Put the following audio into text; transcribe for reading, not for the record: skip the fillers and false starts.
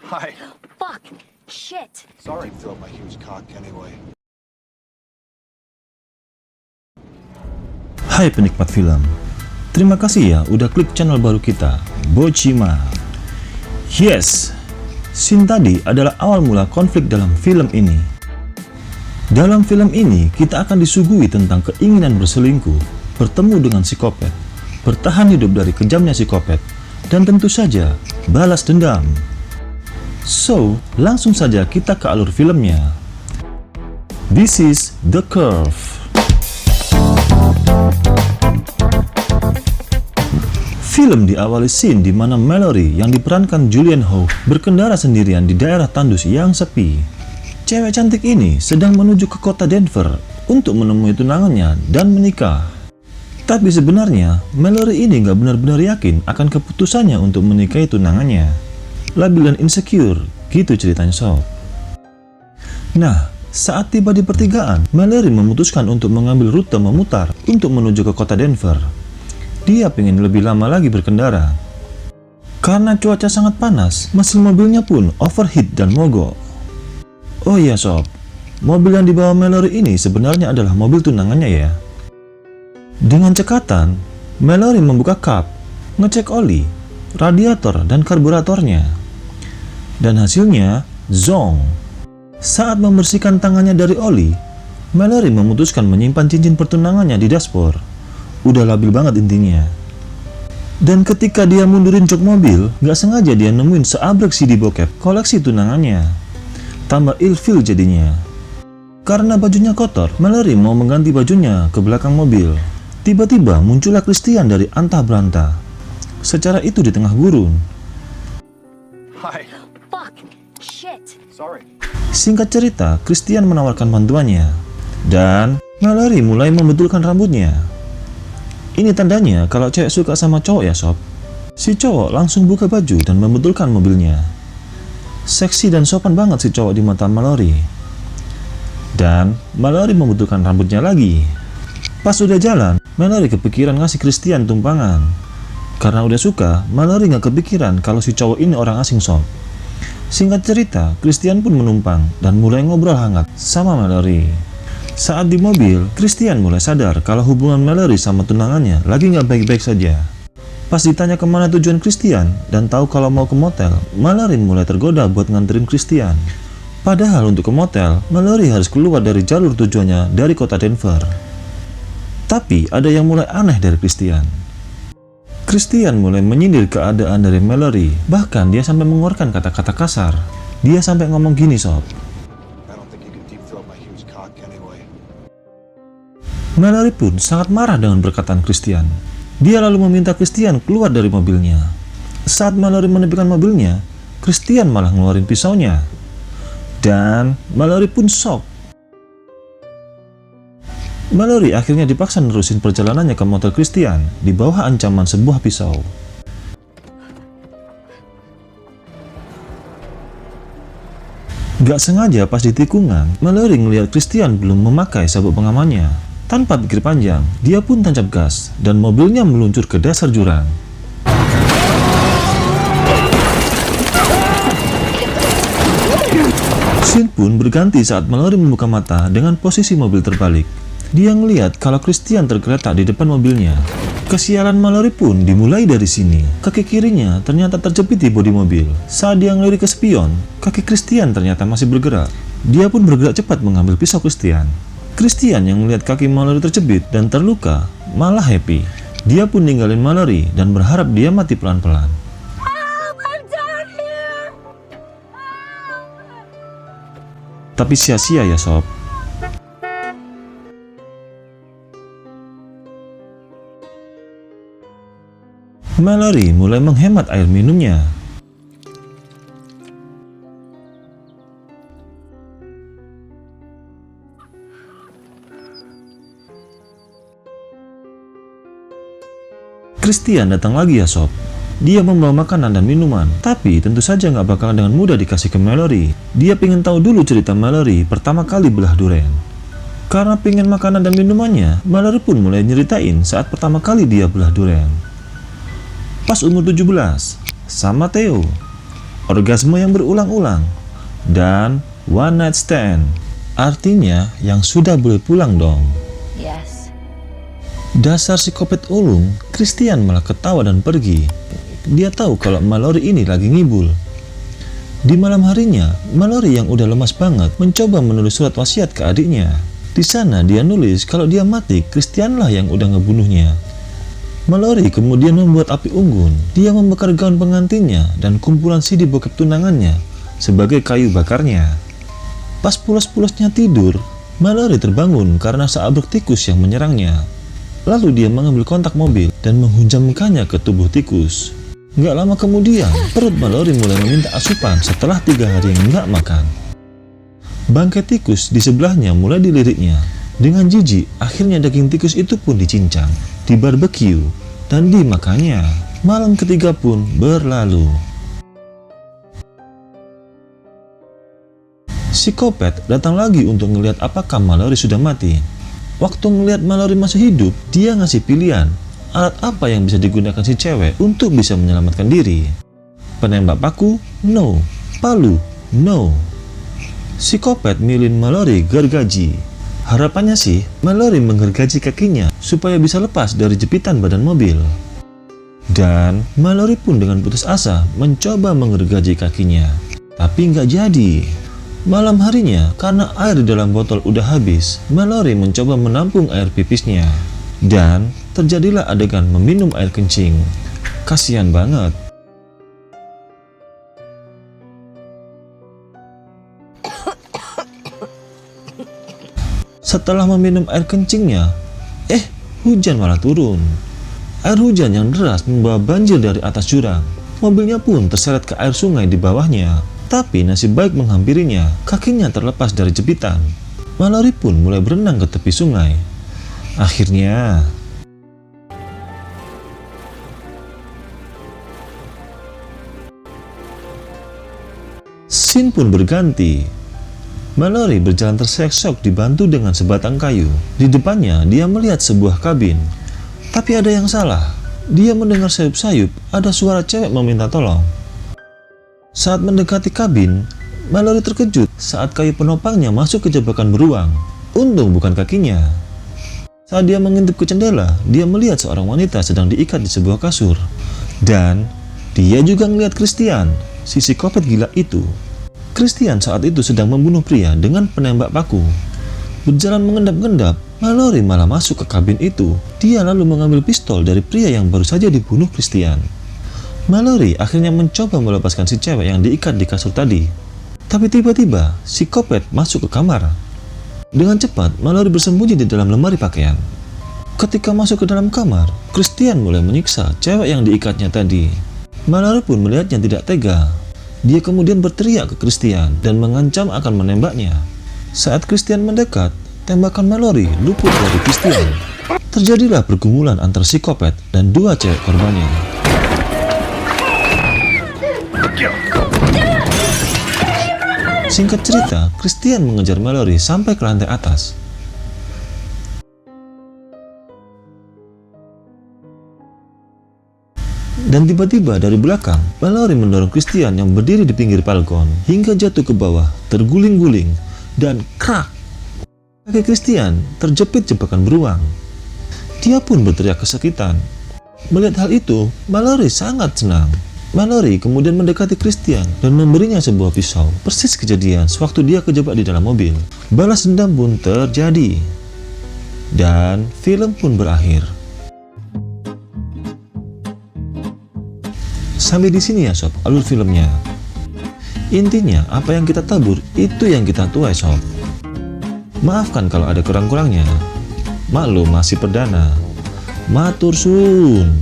Hi. Fuck. Shit. Sorry, throw my huge cock anyway. Hai penikmat film, terima kasih ya udah klik channel baru kita, Bocima. Yes, scene tadi adalah awal mula konflik dalam film ini. Dalam film ini, kita akan disuguhi tentang keinginan berselingkuh, bertemu dengan psikopat, bertahan hidup dari kejamnya psikopat, dan tentu saja balas dendam. So, langsung saja kita ke alur filmnya. This is The Curve. Film diawali scene di mana Mallory yang diperankan Julianne Hough berkendara sendirian di daerah tandus yang sepi. Cewek cantik ini sedang menuju ke kota Denver untuk menemui tunangannya dan menikah. Tapi sebenarnya Mallory ini nggak benar-benar yakin akan keputusannya untuk menikahi tunangannya. Labil dan insecure, gitu ceritanya sob. Nah, saat tiba di pertigaan, Mallory memutuskan untuk mengambil rute memutar untuk menuju ke kota Denver. Dia ingin lebih lama lagi berkendara. Karena cuaca sangat panas, mesin mobilnya pun overheat dan mogok. Oh iya sob, mobil yang dibawa Mallory ini sebenarnya adalah mobil tunangannya ya. Dengan cekatan, Mallory membuka kap, ngecek oli, radiator, dan karburatornya. Dan hasilnya, zong. Saat membersihkan tangannya dari oli, Mallory memutuskan menyimpan cincin pertunangannya di dashboard. Udah labil banget intinya. Dan ketika dia mundurin jok mobil, gak sengaja dia nemuin seabrek CD bokep koleksi tunangannya. Tambah ilfil jadinya. Karena bajunya kotor, Mallory mau mengganti bajunya ke belakang mobil. Tiba-tiba muncullah Christian dari antah berantah. Secara itu di tengah gurun. Hi. Fuck. Shit. Sorry. Singkat cerita, Christian menawarkan bantuannya. Dan Mallory mulai membetulkan rambutnya. Ini tandanya kalau cewek suka sama cowok ya sob. Si cowok langsung buka baju dan membetulkan mobilnya. Seksi dan sopan banget si cowok di mata Mallory. Dan Mallory membetulkan rambutnya lagi. Pas udah jalan, Mallory kepikiran ngasih Christian tumpangan. Karena udah suka, Mallory gak kepikiran kalau si cowok ini orang asing sob. Singkat cerita, Christian pun menumpang dan mulai ngobrol hangat sama Mallory. Saat di mobil, Christian mulai sadar kalau hubungan Mallory sama tunangannya lagi nggak baik-baik saja. Pas ditanya kemana tujuan Christian dan tahu kalau mau ke motel, Mallory mulai tergoda buat nganterin Christian. Padahal untuk ke motel, Mallory harus keluar dari jalur tujuannya dari kota Denver. Tapi ada yang mulai aneh dari Christian. Christian mulai menyindir keadaan dari Mallory, bahkan dia sampai mengeluarkan kata-kata kasar. Dia sampai ngomong gini sob. Mallory pun sangat marah dengan perkataan Christian. Dia lalu meminta Christian keluar dari mobilnya. Saat Mallory menepikan mobilnya, Christian malah ngeluarin pisaunya. Dan Mallory pun shock. Mallory akhirnya dipaksa nerusin perjalanannya ke motel Christian di bawah ancaman sebuah pisau. Gak sengaja pas di tikungan, Mallory ngelihat Christian belum memakai sabuk pengamannya. Tanpa pikir panjang, dia pun tancap gas dan mobilnya meluncur ke dasar jurang. Scene pun berganti saat Mallory membuka mata dengan posisi mobil terbalik. Dia ngelihat kalau Christian tergeletak di depan mobilnya. Kesialan Mallory pun dimulai dari sini. Kaki kirinya ternyata terjepit di bodi mobil. Saat dia ngelirik ke spion, kaki Christian ternyata masih bergerak. Dia pun bergerak cepat mengambil pisau Christian. Christian yang melihat kaki Mallory terjepit dan terluka malah happy. Dia pun ninggalin Mallory dan berharap dia mati pelan-pelan. Tapi sia-sia ya sob. Mallory mulai menghemat air minumnya. Christian datang lagi ya sob. Dia membawa makanan dan minuman, tapi tentu saja nggak bakal dengan mudah dikasih ke Mallory. Dia pengen tahu dulu cerita Mallory pertama kali belah durian. Karena pengen makanan dan minumannya, Mallory pun mulai nyeritain saat pertama kali dia belah durian. Pas umur 17, sama Theo. orgasme yang berulang-ulang, dan one night stand. Artinya yang sudah boleh pulang dong. Yes. Dasar psikopat ulung, Christian malah ketawa dan pergi. Dia tahu kalau Mallory ini lagi ngibul. Di malam harinya, Mallory yang udah lemas banget mencoba menulis surat wasiat ke adiknya. Di sana dia nulis kalau dia mati, Christian lah yang udah ngebunuhnya. Mallory kemudian membuat api unggun. Dia membakar gaun pengantinnya dan kumpulan CD bokep tunangannya sebagai kayu bakarnya. Pas pulas-pulasnya tidur, Mallory terbangun karena seabrek tikus yang menyerangnya. Lalu dia mengambil kontak mobil dan menghunjamkannya ke tubuh tikus. Nggak lama kemudian, perut Mallory mulai meminta asupan setelah 3 hari nggak makan. Bangkai tikus di sebelahnya mulai diliriknya. Dengan jijik, akhirnya daging tikus itu pun dicincang, dibarbeque, dan dimakannya. Malam ketiga pun berlalu. Psikopat datang lagi untuk melihat apakah Mallory sudah mati. Waktu melihat Mallory masih hidup, dia ngasih pilihan alat apa yang bisa digunakan si cewek untuk bisa menyelamatkan diri. Penembak paku? No. Palu? No. Psikopat milih Mallory gergaji. Harapannya sih, Mallory menggergaji kakinya supaya bisa lepas dari jepitan badan mobil. Dan Mallory pun dengan putus asa mencoba menggergaji kakinya. Tapi nggak jadi. Malam harinya, karena air di dalam botol udah habis, Mallory mencoba menampung air pipisnya. Dan terjadilah adegan meminum air kencing. Kasian banget. Setelah meminum air kencingnya, hujan malah turun. Air hujan yang deras membawa banjir dari atas jurang. Mobilnya pun terseret ke air sungai di bawahnya. Tapi nasib baik menghampirinya, kakinya terlepas dari jepitan. Mallory pun mulai berenang ke tepi sungai. Akhirnya, scene pun berganti. Mallory berjalan terseok-seok dibantu dengan sebatang kayu. Di depannya, dia melihat sebuah kabin. Tapi ada yang salah. Dia mendengar sayup-sayup ada suara cewek meminta tolong. Saat mendekati kabin, Mallory terkejut saat kayu penopangnya masuk ke jebakan beruang. Untung bukan kakinya. Saat dia mengintip ke jendela, dia melihat seorang wanita sedang diikat di sebuah kasur. Dan dia juga melihat Christian, si psikopat gila itu. Christian saat itu sedang membunuh pria dengan penembak paku. Berjalan mengendap-endap, Mallory malah masuk ke kabin itu. Dia lalu mengambil pistol dari pria yang baru saja dibunuh Christian. Mallory akhirnya mencoba melepaskan si cewek yang diikat di kasur tadi. Tapi tiba-tiba, psikopat masuk ke kamar. Dengan cepat, Mallory bersembunyi di dalam lemari pakaian. Ketika masuk ke dalam kamar, Christian mulai menyiksa cewek yang diikatnya tadi. Mallory pun melihatnya tidak tega. Dia kemudian berteriak ke Christian dan mengancam akan menembaknya. Saat Christian mendekat, tembakan Mallory luput dari Christian. Terjadilah pergumulan antara psikopat dan 2 cewek korbannya. Singkat cerita, Christian mengejar Mallory sampai ke lantai atas. Dan tiba-tiba dari belakang, Mallory mendorong Christian yang berdiri di pinggir balkon hingga jatuh ke bawah, terguling-guling, dan krak! Kaki Christian terjepit jebakan beruang. Dia pun berteriak kesakitan. Melihat hal itu, Mallory sangat senang. Mallory kemudian mendekati Christian dan memberinya sebuah pisau. Persis kejadian sewaktu dia kejebak di dalam mobil. Balas dendam pun terjadi. Dan film pun berakhir. Sampai di sini ya sob, alur filmnya. Intinya, apa yang kita tabur, itu yang kita tuai sob. Maafkan kalau ada kurang-kurangnya. Maklum masih perdana. Matur suwun.